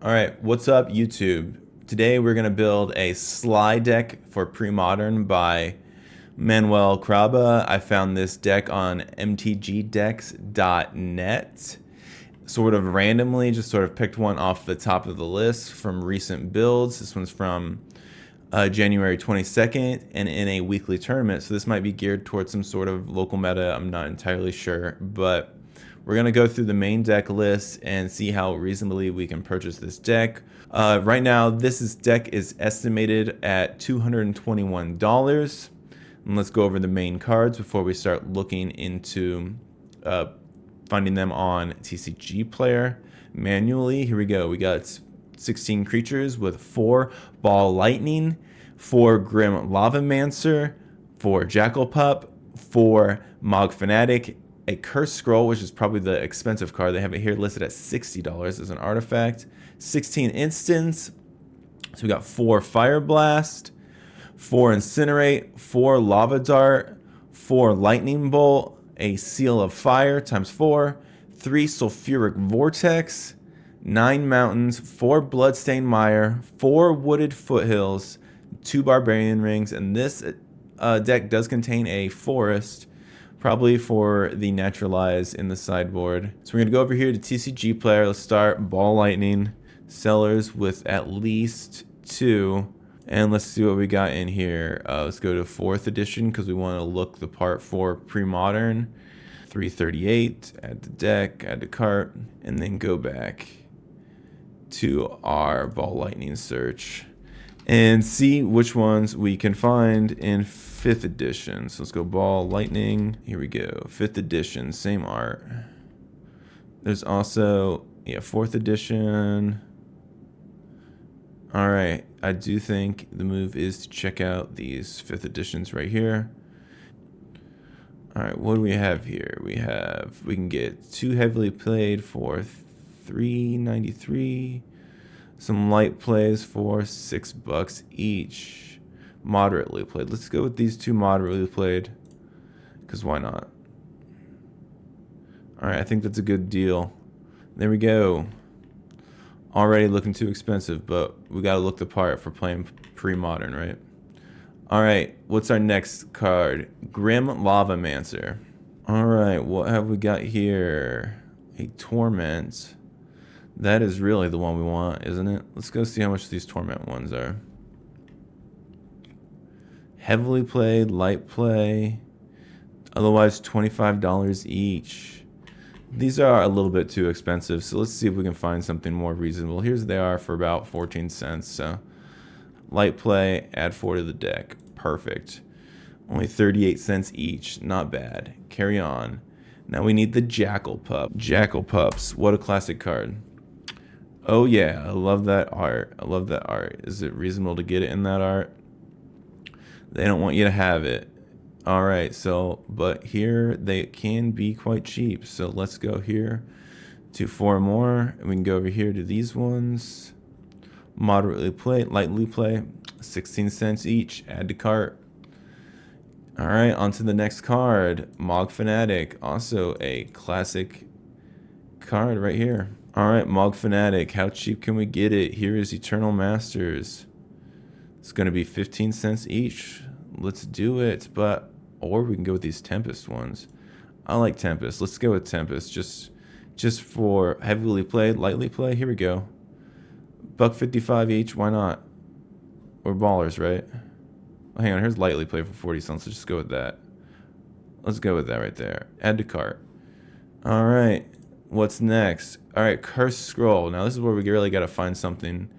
All right, what's up, YouTube? Today we're gonna build a slide deck for Premodern by Manuel Craba. I found this deck on mtgdecks.net. Sort of randomly, just sort of picked one off the top of the list from recent builds. This one's from January 22nd and in a weekly tournament. So this might be geared towards some sort of local meta. I'm not entirely sure, but we're going to go through the main deck list and see how reasonably we can purchase this deck. Right now, this deck is estimated at $221. And let's go over the main cards before we start looking into finding them on TCG Player manually. Here we go. We got 16 creatures with 4 Ball Lightning, 4 Grim Lavamancer, 4 Jackal Pup, 4 Mog Fanatic, a Curse Scroll, which is probably the expensive card. They have it here listed at $60 as an artifact, 16 Instants. So we got 4 Fire Blast, 4 Incinerate, 4 Lava Dart, 4 Lightning Bolt, a Seal of Fire times 4, 3 Sulfuric Vortex, 9 Mountains, 4 Bloodstained Mire, 4 Wooded Foothills, 2 Barbarian Rings, and this deck does contain a Forest, probably for the Naturalize in the sideboard. So we're going to go over here to TCG Player. Let's start Ball Lightning, Sellers with at least 2. And let's see what we got in here. Let's go to 4th edition because we want to look the part for Premodern. 338, add the deck, add the cart, and then go back to our Ball Lightning search and see which ones we can find in 5th edition. So let's go Ball Lightning. Here we go. 5th edition, same art. There's also, 4th edition. All right, I do think the move is to check out these 5th editions right here. All right, what do we have here? We can get 2 heavily played for $3.93. Some light plays for $6 each. Moderately played. Let's go with these 2 moderately played, because why not? All right, I think that's a good deal. There we go. Already looking too expensive, but we gotta look the part for playing Premodern, right? All right, what's our next card? Grim Lavamancer. All right, what have we got here? A Torment. That is really the one we want, isn't it? Let's go see how much these Torment ones are. Heavily played, light play. Otherwise, $25 each. These are a little bit too expensive, so let's see if we can find something more reasonable. Here's they are for about 14 cents. So light play, add 4 to the deck. Perfect. Only 38 cents each. Not bad. Carry on. Now we need the Jackal Pup. Jackal Pups. What a classic card. Oh yeah, I love that art. I love that art. Is it reasonable to get it in that art? They don't want you to have it. All right, so, but here they can be quite cheap. So let's go here to 4 more. And we can go over here to these ones. Moderately play, lightly play, 16 cents each. Add to cart. All right, on to the next card. Mog Fanatic, also a classic card right here. All right, Mog Fanatic, how cheap can we get it? Here is Eternal Masters. It's going to be 15 cents each. Let's do it, or we can go with these Tempest ones. I like Tempest. Let's go with Tempest, just for heavily played, lightly play. Here we go. $1.55 each. Why not? We're ballers, right? Oh, hang on. Here's lightly play for 40 cents. Let's just go with that. Let's go with that right there. Add to cart. All right. What's next? All right. Curse Scroll. Now this is where we really got to find something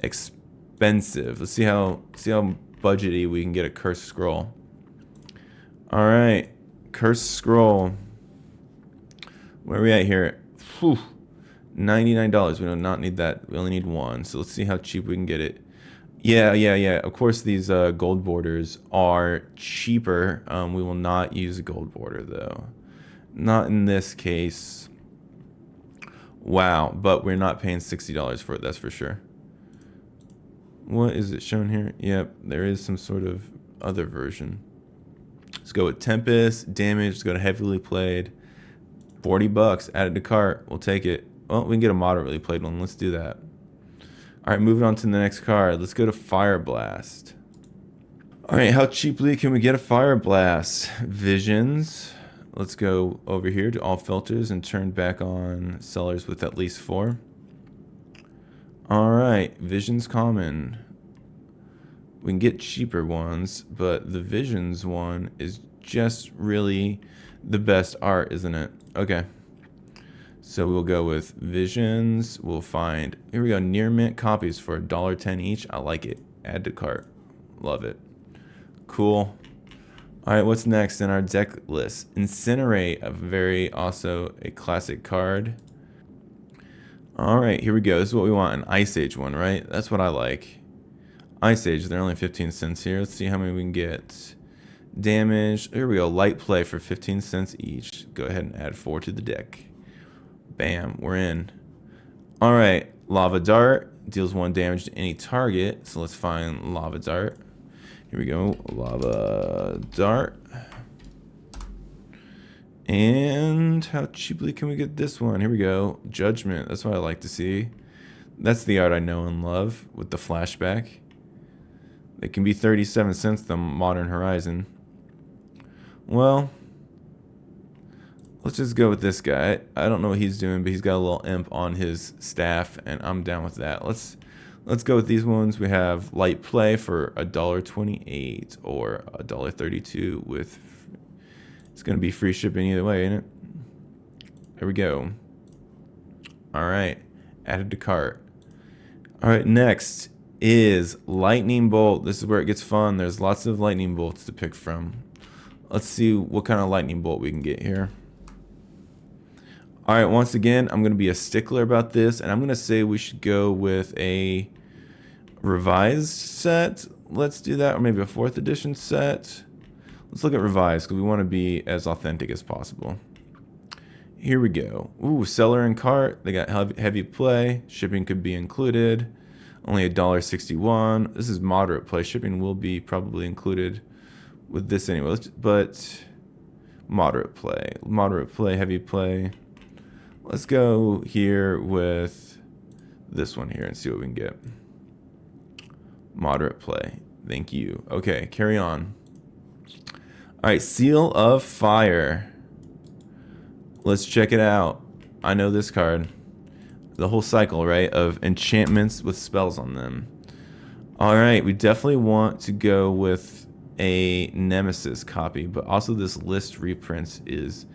expensive. Let's see how budgety we can get a Curse Scroll. All right. Curse Scroll. Where are we at here? Whew. $99. We do not need that. We only need 1. So let's see how cheap we can get it. Yeah. Of course, these gold borders are cheaper. We will not use a gold border, though. Not in this case. Wow. But we're not paying $60 for it, that's for sure. What is it shown here? Yep, there is some sort of other version. Let's go with Tempest. Damage. Let's go to heavily played. $40. Add it to cart. We'll take it. Well, we can get a moderately played one. Let's do that. All right, moving on to the next card. Let's go to Fire Blast. All right, how cheaply can we get a Fire Blast? Visions. Let's go over here to all filters and turn back on sellers with at least 4. All right, Visions common. We can get cheaper ones, but the Visions one is just really the best art, isn't it? Okay. So we'll go with Visions. We'll find, here we go, near mint copies for $1.10 each. I like it. Add to cart. Love it. Cool. All right, what's next in our deck list? Incinerate, also a classic card. All right, here we go. This is what we want, an Ice Age one, right? That's what I like. Ice Age, they're only 15 cents here. Let's see how many we can get. Damage, here we go. Light Play for 15 cents each. Go ahead and add 4 to the deck. Bam, we're in. All right, Lava Dart deals 1 damage to any target. So let's find Lava Dart. Here we go, Lava Dart. And how cheaply can we get this one? Here we go, Judgment. That's what I like to see. That's the art I know and love with the flashback. It can be 37 cents, the Modern Horizon. Well, let's just go with this guy. I don't know what he's doing, but he's got a little imp on his staff, and I'm down with that. Let's go with these ones. We have Light Play for $1.28 or $1.32 with, it's going to be free shipping either way, ain't it? There we go. All right, added to cart. All right, next is Lightning Bolt. This is where it gets fun. There's lots of Lightning Bolts to pick from. Let's see what kind of Lightning Bolt we can get here. All right, once again, I'm going to be a stickler about this, and I'm going to say we should go with a revised set. Let's do that, or maybe a 4th edition set. Let's look at revised, because we want to be as authentic as possible. Here we go. Ooh, seller and cart. They got heavy play. Shipping could be included. Only $1.61. This is moderate play. Shipping will be probably included with this anyway. But moderate play, heavy play. Let's go here with this one here and see what we can get. Moderate play. Thank you. Okay, carry on. All right, Seal of Fire. Let's check it out. I know this card. The whole cycle, right, of enchantments with spells on them. All right, we definitely want to go with a Nemesis copy, but also this list reprints is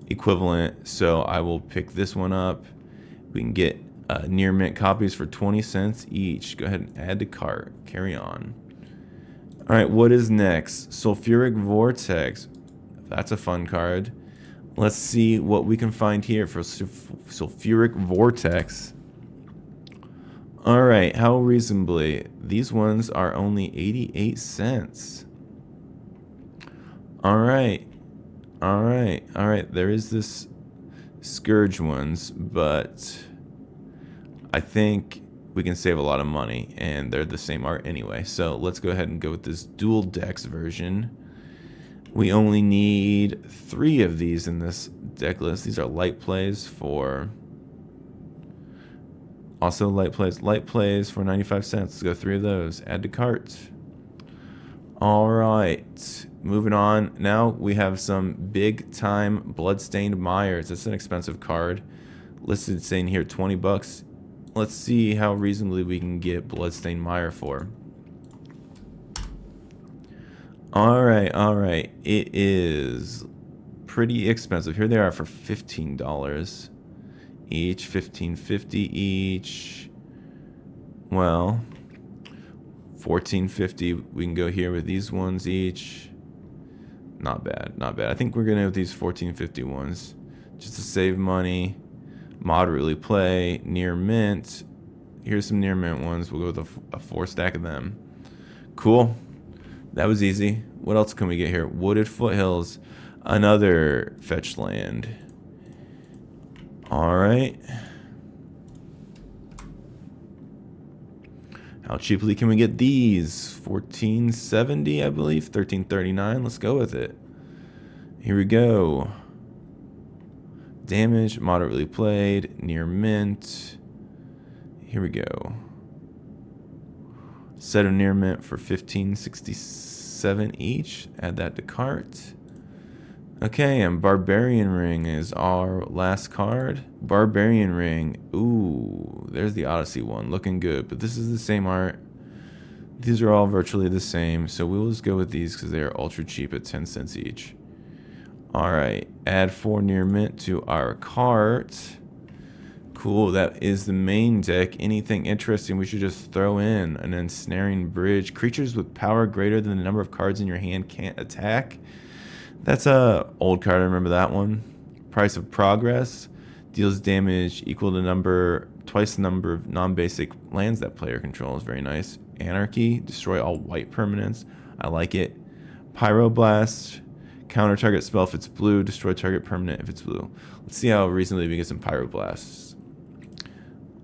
equivalent, so I will pick this one up. We can get near mint copies for 20 cents each. Go ahead and add to cart. Carry on. All right, what is next? Sulfuric Vortex. That's a fun card. Let's see what we can find here for Sulfuric Vortex. All right, how reasonably? These ones are only 88 cents. All right. All right. There is this Scourge ones, but I think we can save a lot of money, and they're the same art anyway. So let's go ahead and go with this dual decks version. We only need 3 of these in this deck list. These are light plays for, also light plays for 95 cents. Let's go 3 of those. Add to cart. All right, moving on. Now we have some big time Bloodstained Myers. It's an expensive card. Listed saying here 20 bucks. Let's see how reasonably we can get Bloodstained Mire for. All right. It is pretty expensive. Here they are for $15 each, $15.50 each. Well, $14.50. We can go here with these ones each. Not bad. I think we're gonna have these $14.50 ones just to save money. Moderately play, near mint. Here's some near mint ones. We'll go with a 4 stack of them. Cool. That was easy. What else can we get here? Wooded Foothills. Another fetch land. All right. How cheaply can we get these? $14.70, I believe. $13.39. Let's go with it. Here we go. Damage, moderately played, near mint. Here we go. Set of near mint for 1567 each. Add that to cart. Okay, and Barbarian Ring is our last card. Barbarian Ring. Ooh, there's the Odyssey one. Looking good, but this is the same art. These are all virtually the same, so we will just go with these because they are ultra cheap at 10 cents each. Alright, add 4 near mint to our cart. Cool, that is the main deck. Anything interesting we should just throw in? An ensnaring bridge. Creatures with power greater than the number of cards in your hand can't attack. That's a old card, I remember that one. Price of Progress. Deals damage equal to twice the number of non-basic lands that player controls. Very nice. Anarchy. Destroy all white permanents. I like it. Pyroblast. Counter target spell if it's blue. Destroy target permanent if it's blue. Let's see how recently we get some Pyroblasts.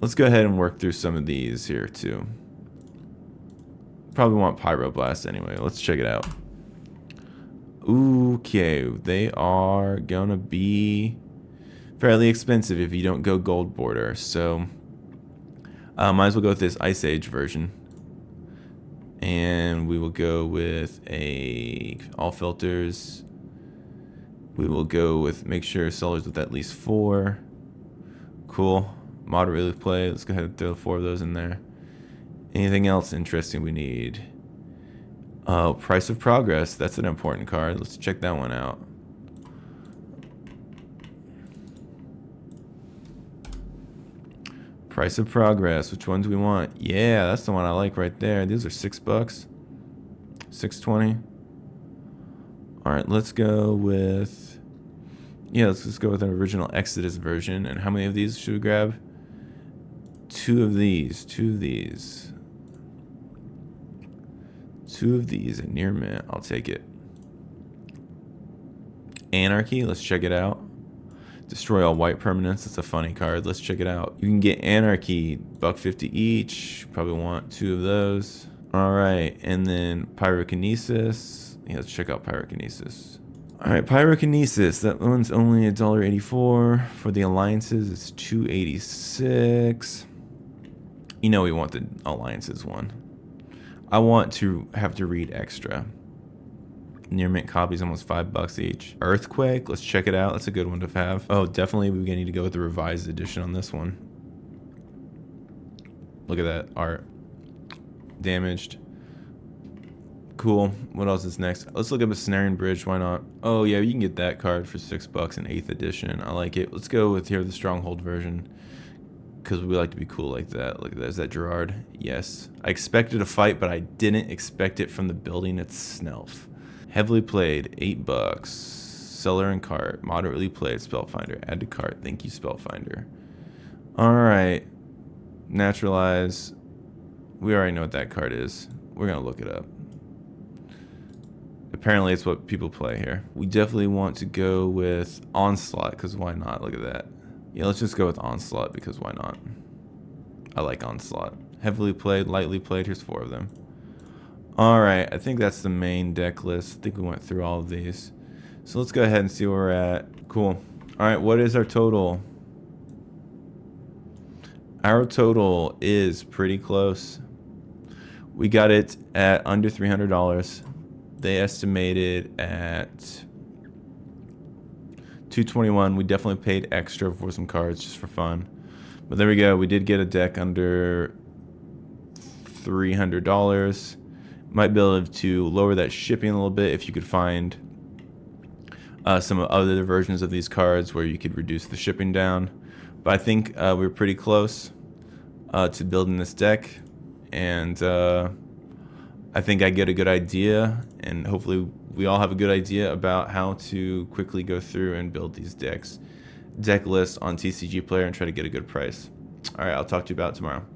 Let's go ahead and work through some of these here too. Probably want Pyroblast anyway. Let's check it out. Okay, they are gonna be fairly expensive if you don't go gold border. So might as well go with this Ice Age version. And we will go with all filters. We will go with make sure sellers with at least 4. Cool. Moderately play. Let's go ahead and throw 4 of those in there. Anything else interesting we need? Price of Progress. That's an important card. Let's check that one out. Price of Progress. Which one do we want? Yeah, that's the one I like right there. These are $6. $6.20. All right, let's go with. Yeah, let's just go with an original Exodus version. And how many of these should we grab? 2 of these. 2 of these. 2 of these at near mint. I'll take it. Anarchy. Let's check it out. Destroy all white permanents. That's a funny card. Let's check it out. You can get Anarchy. $1.50 each. Probably want 2 of those. All right, and then Pyrokinesis. Yeah, let's check out Pyrokinesis. All right, Pyrokinesis. That one's only $1.84. For the alliances, it's $2.86. You know we want the alliances one. I want to have to read extra. Near mint copies almost $5 each. Earthquake. Let's check it out. That's a good one to have. Oh, definitely we're gonna need to go with the revised edition on this one. Look at that art. Damaged. Cool. What else is next? Let's look up a Snaring Bridge. Why not? Oh yeah, you can get that card for $6 in 8th edition. I like it. Let's go with here the Stronghold version because we like to be cool like that. Look at that. Is that Gerard? Yes. I expected a fight, but I didn't expect it from the building itself. Heavily played, $8. Seller and cart. Moderately played, Spellfinder. Add to cart. Thank you, Spellfinder. All right. Naturalize. We already know what that card is. We're gonna look it up. Apparently it's what people play here. We definitely want to go with Onslaught, because why not? Look at that. Yeah, let's just go with Onslaught, because why not? I like Onslaught. Heavily played, lightly played. Here's 4 of them. Alright, I think that's the main deck list. I think we went through all of these. So let's go ahead and see where we're at. Cool. Alright, what is our total? Our total is pretty close. We got it at under $300. They estimated at $221. We definitely paid extra for some cards just for fun. But there we go. We did get a deck under $300. Might be able to lower that shipping a little bit if you could find some other versions of these cards where you could reduce the shipping down. But I think we're pretty close to building this deck. And I think I get a good idea, and hopefully we all have a good idea about how to quickly go through and build these deck lists on TCG Player and try to get a good price. All right, I'll talk to you about it tomorrow.